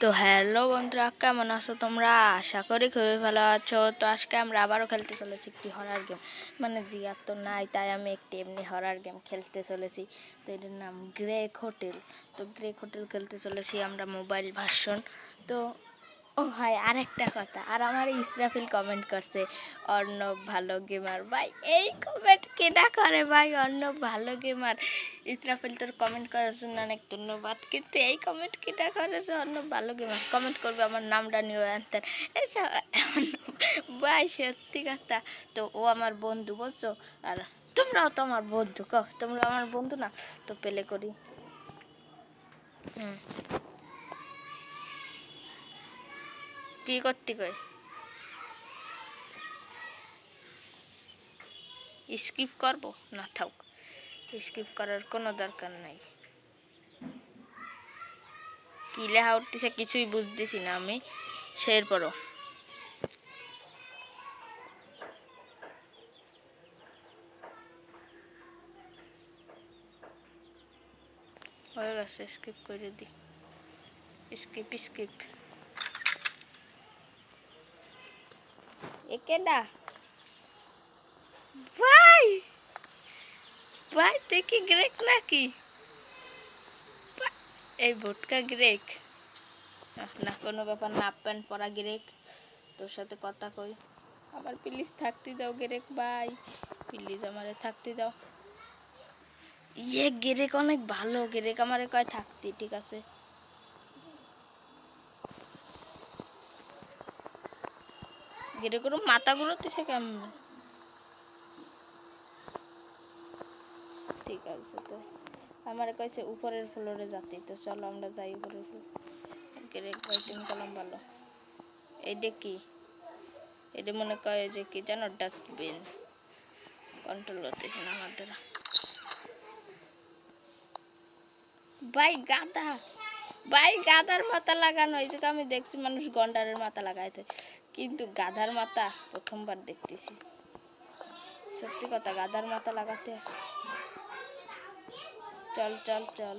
তো হ্যালো বন্ধুরা, কেমন আছো তোমরা? আশা করি খুবই ভালো আছো। তো আজকে আমরা আবারও খেলতে চলেছি একটি হরার গেম। মানে জিয়ার তো নাই, তাই আমি একটি এমনি হরার গেম খেলতে চলেছি। তো এটার নাম গ্রেক হোটেল। তো গ্রেক হোটেল খেলতে চলেছি আমরা মোবাইল ভার্সন। তো ও ভাই, আরেকটা কথা, আর আমার ইসরাফিল কমেন্ট করছে অর্ণব ভালো গেমার। ভাই এই কমেন্ট কেটা করে ভাই? অর্ণব ভালো গেমার। ইসরাফিল তোর কমেন্ট করার জন্য অনেক ধন্যবাদ, কিন্তু এই কমেন্ট কেটা করেছে অর্ণব ভালো গেমার? কমেন্ট করবে আমার নামটা নিয়ে আনতেন এসব। ভাই সত্যি কথা। তো ও আমার বন্ধু, বুঝছো? আর তোমরাও তো আমার বন্ধু, কও তোমরা আমার বন্ধু না? তো পেলে করি। কি করতে কই? স্কিপ করবো না? থাক, স্কিপ করার কোনো দরকার নাই। কি লেখা উঠতেছে কিছুই বুঝতেছি না আমি। সেরপরও হয়ে গেছে, স্কিপ করে দি। Skip skip. একেডা ভাই? ভাই তুই কি গ্রেক নাকি? এই ভোটকা গ্রেক না? কোনো ব্যাপার না, হাফ প্যান্ট পরা গ্রেক। তোর সাথে কথা কই। আমার প্লিজ থাকতে দাও গ্রেক ভাই, প্লিজ আমারে থাকতে দাও। ইয়ে গ্রেক অনেক ভালো, গ্রেক আমারে কয় থাকতে। ঠিক আছে, গ্রেক কোনো মাথা ঘুরোতেছে কেমন? ঠিক আছে, তো আমার কাছে উপরের ফ্লোরে যাতে, তো চলো আমরা যাই উপরের ফ্লোর। গ্রেক ভাই তুমি কলম ভালো। এইটা কি? এটা মনে করে যে কি জানো, ডাস্টবিন। কন্ট্রোল করতেছে না আমার দ্বারা। ভাই গাদা, ভাই গাদার মাথা লাগানো, এই যে আমি দেখছি মানুষ গন্ডারের মাথা লাগাইতে, কিন্তু গাধার মাথা প্রথমবার দেখতেছি। সত্যি কথা, গাধার মাথা লাগাতে। চল চল চল,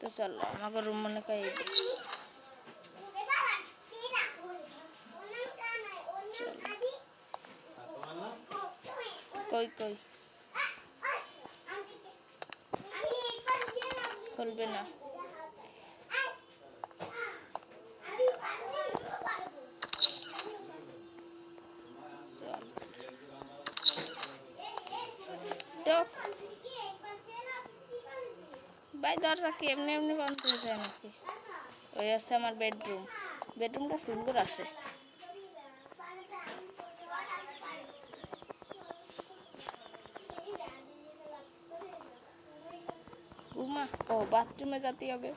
তো চলো আমাকে রুম মনে করে এই কই কই খুলবে না। ভাই দরজা কি এমনি এমনি বন্ধ হয়ে যায় নাকি? ওই আছে আমার বেডরুম। বেডরুমটা সুন্দর আছে। ঘুমা, ও বাথরুমে যেতে হবে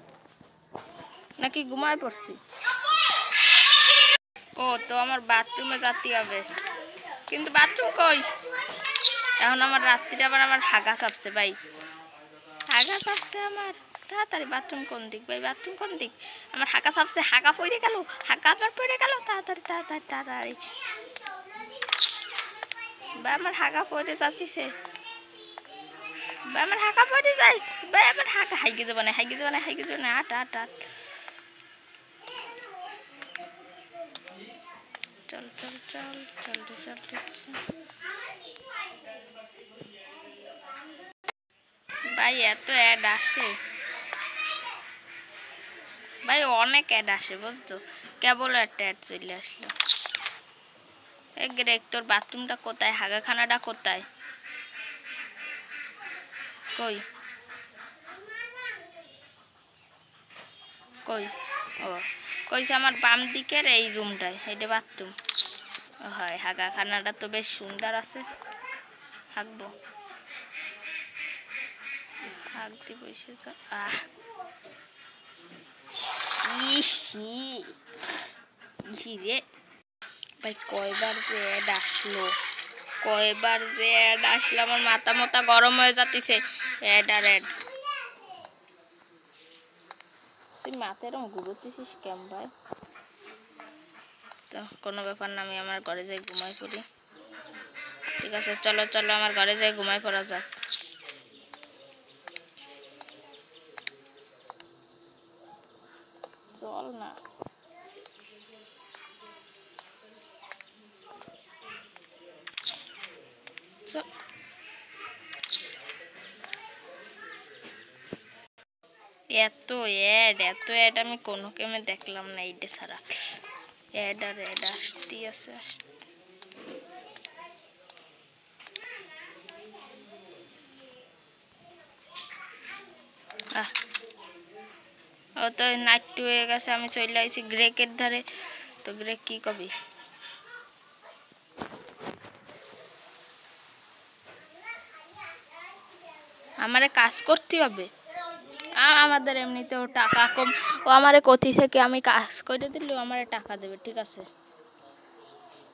নাকি? ঘুমায় পড়ছি। ও তো আমার বাথরুমে যেতে হবে, কিন্তু বাথরুম কই? এখন আমার রাত্রিটা আবার আমার হাগা চাপছে ভাই, হাগা চাপছে আমার। তাড়াতাড়ি বাথরুম কোন দিক ভাই? বাথরুম কোন দিক? আমার হাগা চাপছে, হাগা পড়ে গেল, হাগা আমার পড়ে গেল। তাড়াতাড়ি তাড়াতাড়ি তাড়াতাড়ি ভাই, আমার হাগা পড়ে যাচ্ছে ভাই, আমার হাগা পড়ে যায় ভাই, আমার হাগা হাইগে দেবো না, হাইগে দেবো না, হাইগে দেবো না। আট আট আট, চল চল চল চল চল চল। ভাই এত অ্যাড আসে ভাই, অনেক অ্যাড আসে বুঝছো। কেবল একটা অ্যাড চলে আসলো। এ গ্রেক, তোর বাথরুমটা কোথায়? হাগাখানাটা কোথায়? কই কই? ও কইছে আমার বাম দিকের এই রুমটায়, এটা বাথরুম। হয়, হাগাখানাটা তো বেশ সুন্দর আছে, হাগবো। হাগ দি বসে যা। ইসি ইসি রে ভাই, কয়বার যে অ্যাড আসলো, কয়বার যে অ্যাড আসলো, আমার মাথা মাথা গরম হয়ে যাচ্ছে। অ্যাড আর অ্যাড। তুই মাথা এরকম ঘুরোতেছিস কেম ভাই? তো কোনো ব্যাপার না, আমি আমার ঘরে যাই ঘুমাই পড়ি। ঠিক আছে, চলো চলো আমার ঘরে যাই ঘুমাই পড়া যাক। চল না এত অ্যাড আমি কোনো গেমে দেখলাম না এইটা ছাড়া অ্যাড আর অ্যাড আসতেই আছে ও তো নাইট হয়ে গেছে আমি চলে আইছি গ্রেকের ধারে তো গ্রেক কি কবি আমারে কাজ করতে হবে আমাদের এমনিতেও টাকা কম ও আমারে কোথি থেকে আমি কাজ করে দিলে আমারে টাকা দেবে ঠিক আছে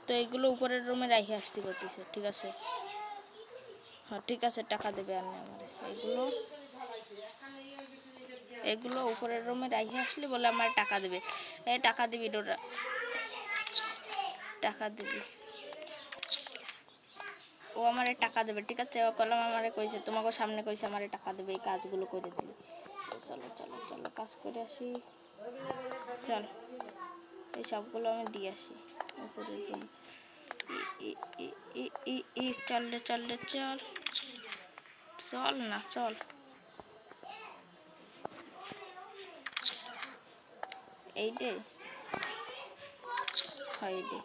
তো এইগুলো উপরের রুমে রাখি আসতে করতেছে ঠিক আছে হ্যাঁ ঠিক আছে টাকা দেবে আর না আমারে এগুলো উপরের রুমে রাখি আসলে বলে আমার টাকা দেবে এই টাকা দিবি ডোরা টাকা দিবি ও আমারে টাকা দেবে ঠিক আছে ও কলম আমারে কইছে তোমাকে সামনে কইছে আমারে টাকা দেবে এই কাজগুলো করে দিলে চলো চলো চলো কাজ করে আসি চল এই সবগুলো আমি দিয়ে আসি উপরের রুম চল রে চল রে চল চল না চল এইটে হয় এইটে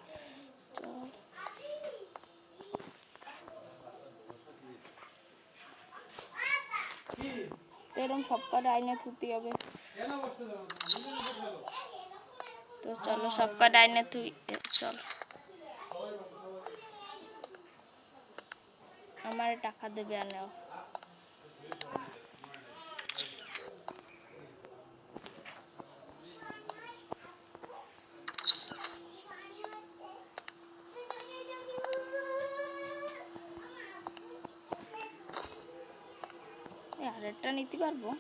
চল এরকম সব কটা আইনে থুতি হবে তো চলো সব কটা আইনে তুই চল আমার টাকা দেবে আনেও আরেকটা নিতে পারবো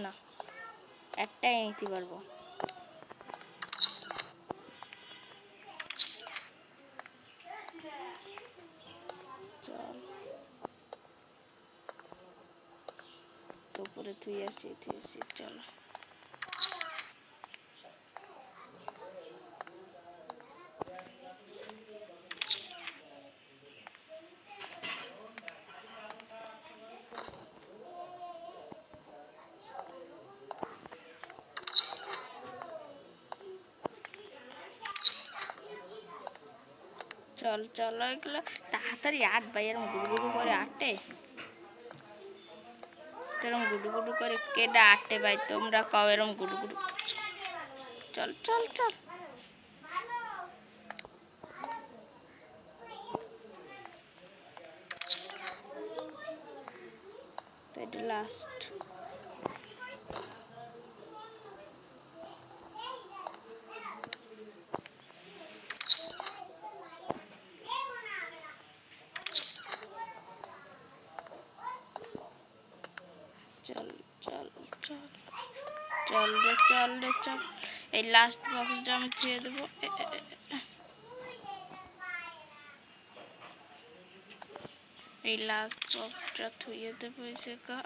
না একটাই নিতে পারবো চল তো উপরে তুই আসি চলো চল চলো এগুলো তাড়াতাড়ি আট ভাই এরকম গুড়ু করে আটে এরকম গুডু করে কেডা আটে ভাই তোমরা কও এরকম গুডু চল চল চল তো এটা লাস্ট চল চল চল চল রে চল রে চল এই লাস্ট বক্সটা আমি ছুঁয়ে দেবো এই লাস্ট বক্সটা ছুঁয়ে দেবো এসে কা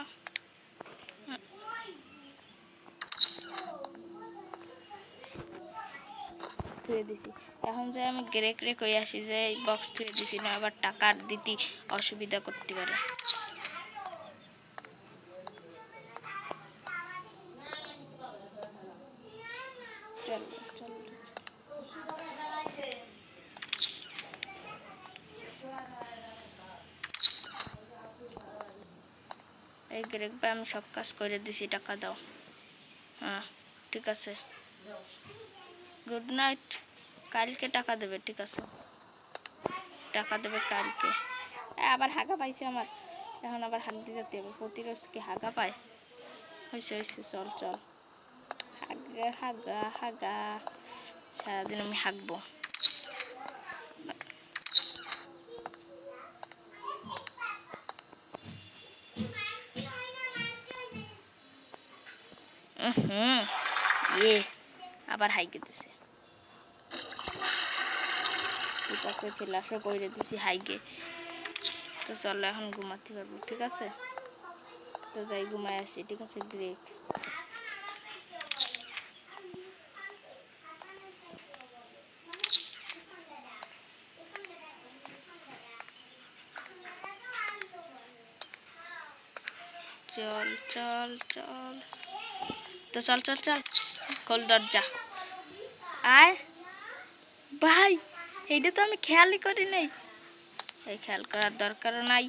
ছুঁয়ে দিছি এখন যে আমি গ্রেক হয়ে আসি যে এই বক্স ছুঁয়ে দিছি না আবার টাকার দিতে অসুবিধা করতে পারে চল চল এই গ্রেক ভাই আমি সব কাজ করে দিছি টাকা দাও হ্যাঁ ঠিক আছে গুড নাইট কালকে টাকা দেবে ঠিক আছে টাকা দেবে কালকে আবার হাগা পাইছে আমার এখন আবার হাগ দিয়ে যেতে হবে প্রতি রোজ কি হাগা পায় হয়েছে হয়েছে চল চল হাগা হাগা হাগা সারাদিন আমি হাগবো আবার হাইকে দিছে ঠিক আছে ফ্লাশও করে দিছি হাইকে তো চলো এখন ঘুমাতে পারবো ঠিক আছে তো যাই ঘুমায় আসি ঠিক আছে গ্রেক চল চল চল, তো চল চল চল, খোল দরজা, আয় ভাই। এইটা তো আমি খেয়ালই করি নাই, এই খেয়াল করার দরকারও নাই।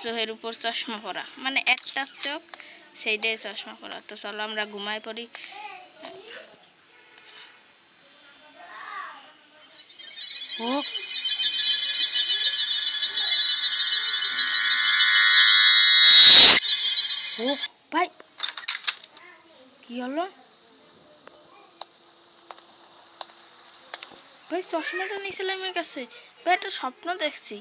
চোখের উপর চশমা পরা, মানে একটা চোখ সেইটাই চশমা পরা। তো চলো আমরা ঘুমায় পড়ি। ও ও ভাই, কি হলো ভাই? চশমাটা নিয়েছিলাম আমার কাছে ভাই, একটা স্বপ্ন দেখছি।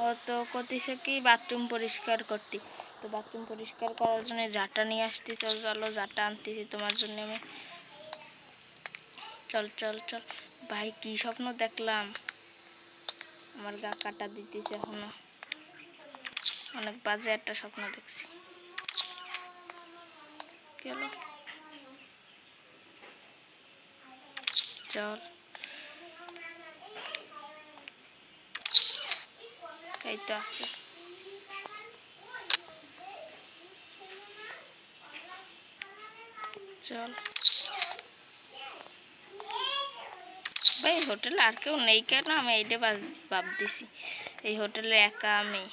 ও তো কতিছে কি বাথরুম পরিষ্কার করতে, তো বাথরুম পরিষ্কার করার জন্য জাটা নিয়ে আসছি। চল চলো, জাটা আনতেছি তোমার জন্য আমি। চল চল চল ভাই, কি স্বপ্ন দেখলাম, আমার গা কাটা দিতেছে এখনো, অনেক বাজে একটা স্বপ্ন দেখছি। কি হলো? চল, এই তো আছে। চল ভাই, হোটেলে আর কেউ নেই কেন? আমি এইটা ভাবতেছি, এই হোটেলে একা আমি,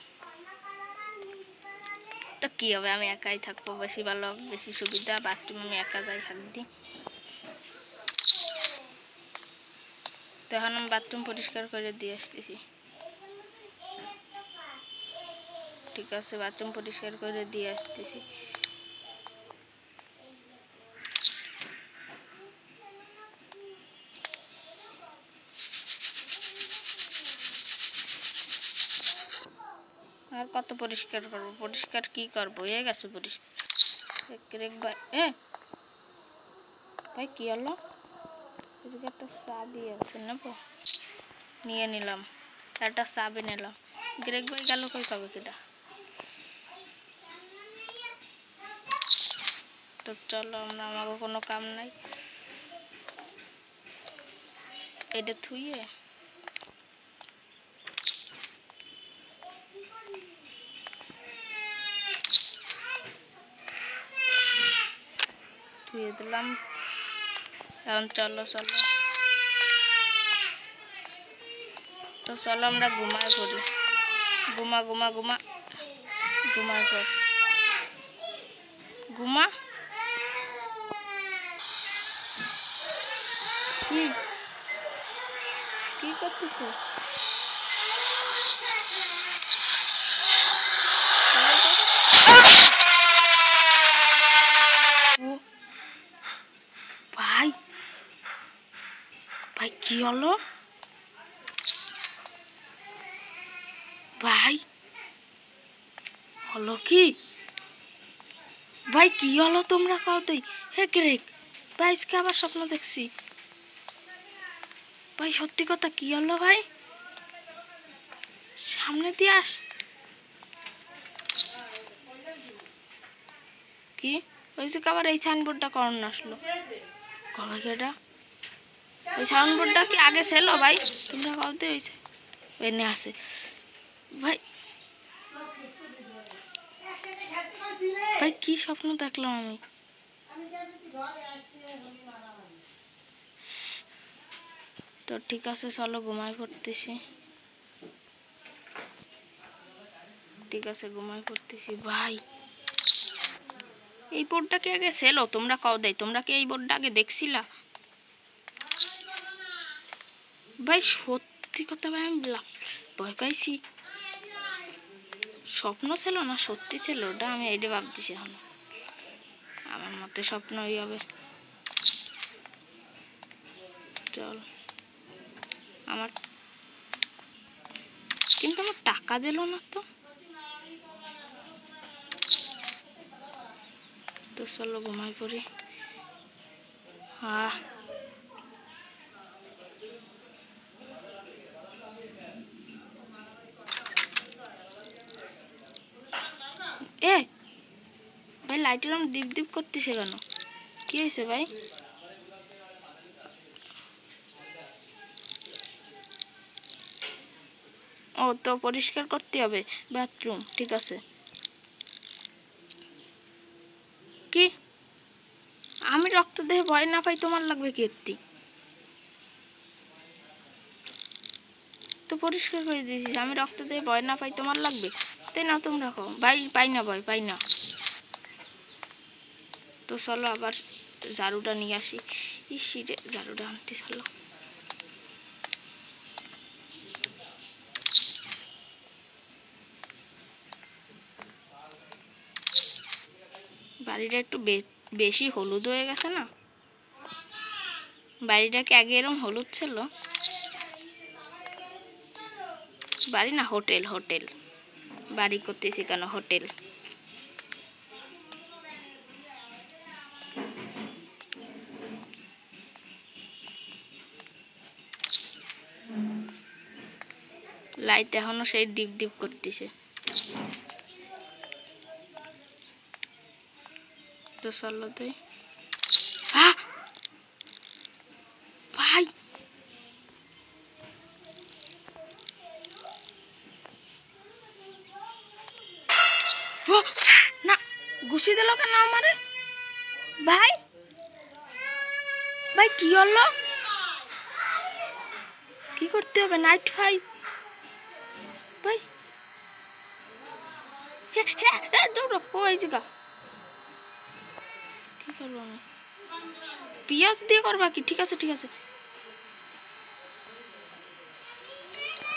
তো কি হবে, আমি একাই থাকবো, বেশি ভালো হবে, বেশি সুবিধা। বাথরুম আমি একা যাই থাকবি। তো এখন আমি বাথরুম পরিষ্কার করে দিয়ে আসতেছি। ঠিক আছে, বাথরুম পরিষ্কার করে দিয়ে আসতেছি। আর কত পরিষ্কার করবো? পরিষ্কার কি করবো, হয়ে গেছে পরিষ্কার। ভাই ভাই কি হলো? এদিকে একটা চাবি আছে, নেবো, নিয়ে নিলাম। একটা চাবি নিলাম। গ্রেক ভাই গেল কই, পাবে কিটা? তো চলো, আমাকে কোনো কাম নাই, এটা থুইয়ে ধুয়ে দিলাম। এখন চলো চলো, তো চলো আমরা ঘুমায় পড়ি। ঘুমা ঘুমা ঘুমা, ঘুমায় পড়, ঘুমা। কি কি করতেছো? ভাই ভাই কি হলো ভাই? হলো কি ভাই? কি হলো তোমরা কতই? হে গ্রেক ভাই, আজকে আবার স্বপ্ন দেখছি ভাই, সত্যি কথা। কি হলো ভাই? সামনে দিয়ে আস। কি হয়েছে? আবার এই সাইনবোর্ডটা কখন আসলো? কবে কেটা? ওই সাইনবোর্ডটা কি আগে ছিল ভাই? তোমরা কবে হয়েছে এনে আসে ভাই? ভাই কি স্বপ্ন দেখলাম আমি? তো ঠিক আছে, চলো ঘুমায় পড়তেছি। ঠিক আছে, ঘুমায় পড়তেছি ভাই। এই বোর্ডটা কি আগে ছিল? তোমরা কও দেয়, তোমরা কি এই বোর্ডটা আগে দেখছিলা? ভাই সত্যি কথা ভাই, আমি ভয় পাইছি। স্বপ্ন ছিল না সত্যি ছিল ওটা? আমি এইটা ভাবতেছি এখন, আমার মতে স্বপ্নই হবে। চল, আমার কিন্তু আমার টাকা দিল না তো। তো চলো ঘুমাই পড়ি। এ ভাই, লাইটের রং ডিপ ডিপ করতেছে কেন? কি হয়েছে ভাই? ও তো পরিষ্কার করতে হবে বাথরুম, ঠিক আছে। কি আমি রক্ত দেখে ভয় না পাই তোমার লাগবে কীর্তি? তো পরিষ্কার করে দিয়েছিস, আমি রক্ত দিয়ে ভয় না পাই তোমার লাগবে? তাই না, তোমরা রাখো ভাই, পাই না ভয়, পাই না। তো চলো আবার ঝাড়ুটা নিয়ে আসি। ইসিরে ঝাড়ুটা আনতে চলো। বাড়িটা একটু বেশি হলুদ হয়ে গেছে না? বাড়িটাকে আগে এরম হলুদ ছিল? বাড়ি না, হোটেল, হোটেল। বাড়ি করতেছি কেন, হোটেল। লাইট এখনো সেই ডিপ ডিপ করতেছে। তো চলো তুই ভাই, না ঘুষি দিল কেন আমারে? ভাই ভাই কি হলো? কি করতে হবে? নাইট ফাইভ ভাই, দৌড়ো ওই জায়গা। কি করবো আমি? পিঁয়াজ দিয়ে করবা কি? ঠিক আছে ঠিক আছে।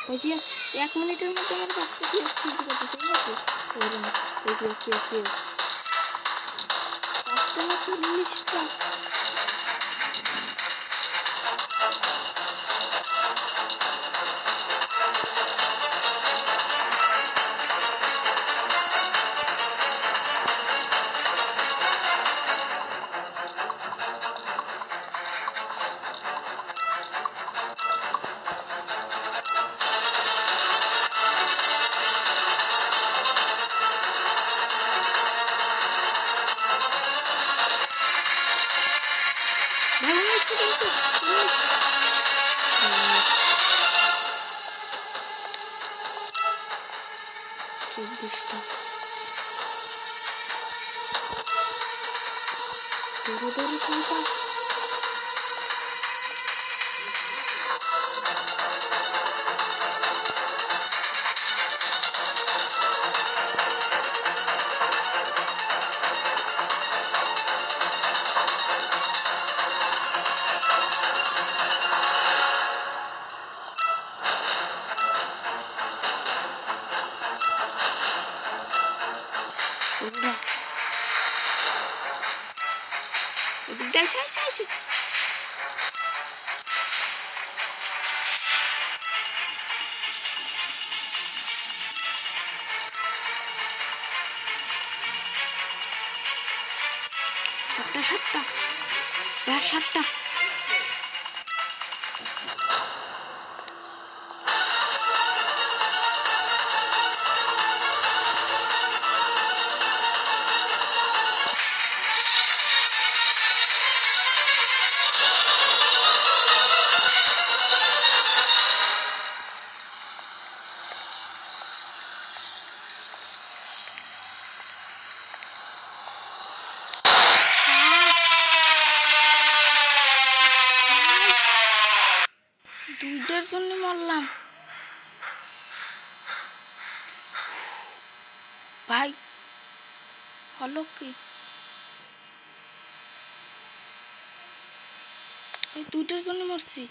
ওই পিঁয়াজ 1 মিনিটের মধ্যে আমার 5টা পিঁয়াজ তুলতে পারতেছে। পিঁয়াজ পিঁয়াজ পিঁয়াজ 5টা না 40টা। সাতটা জন্য মরলাম ভাই। হলো কি? এই 2টার জন্য মরছি।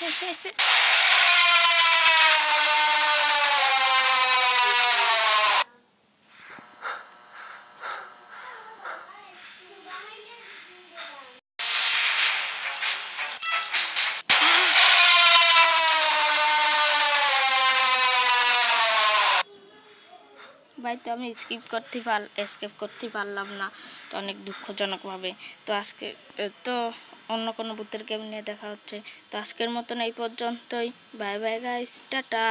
আইছে ভাই। তো আমি এসকেপ করতে পারলাম না, তো অনেক দুঃখজনকভাবে। তো আজকে তো অন্য কোনো ভূতের গেম নিয়ে দেখা হচ্ছে। তো আজকের মতন এই পর্যন্তই। Bye bye guys, tata.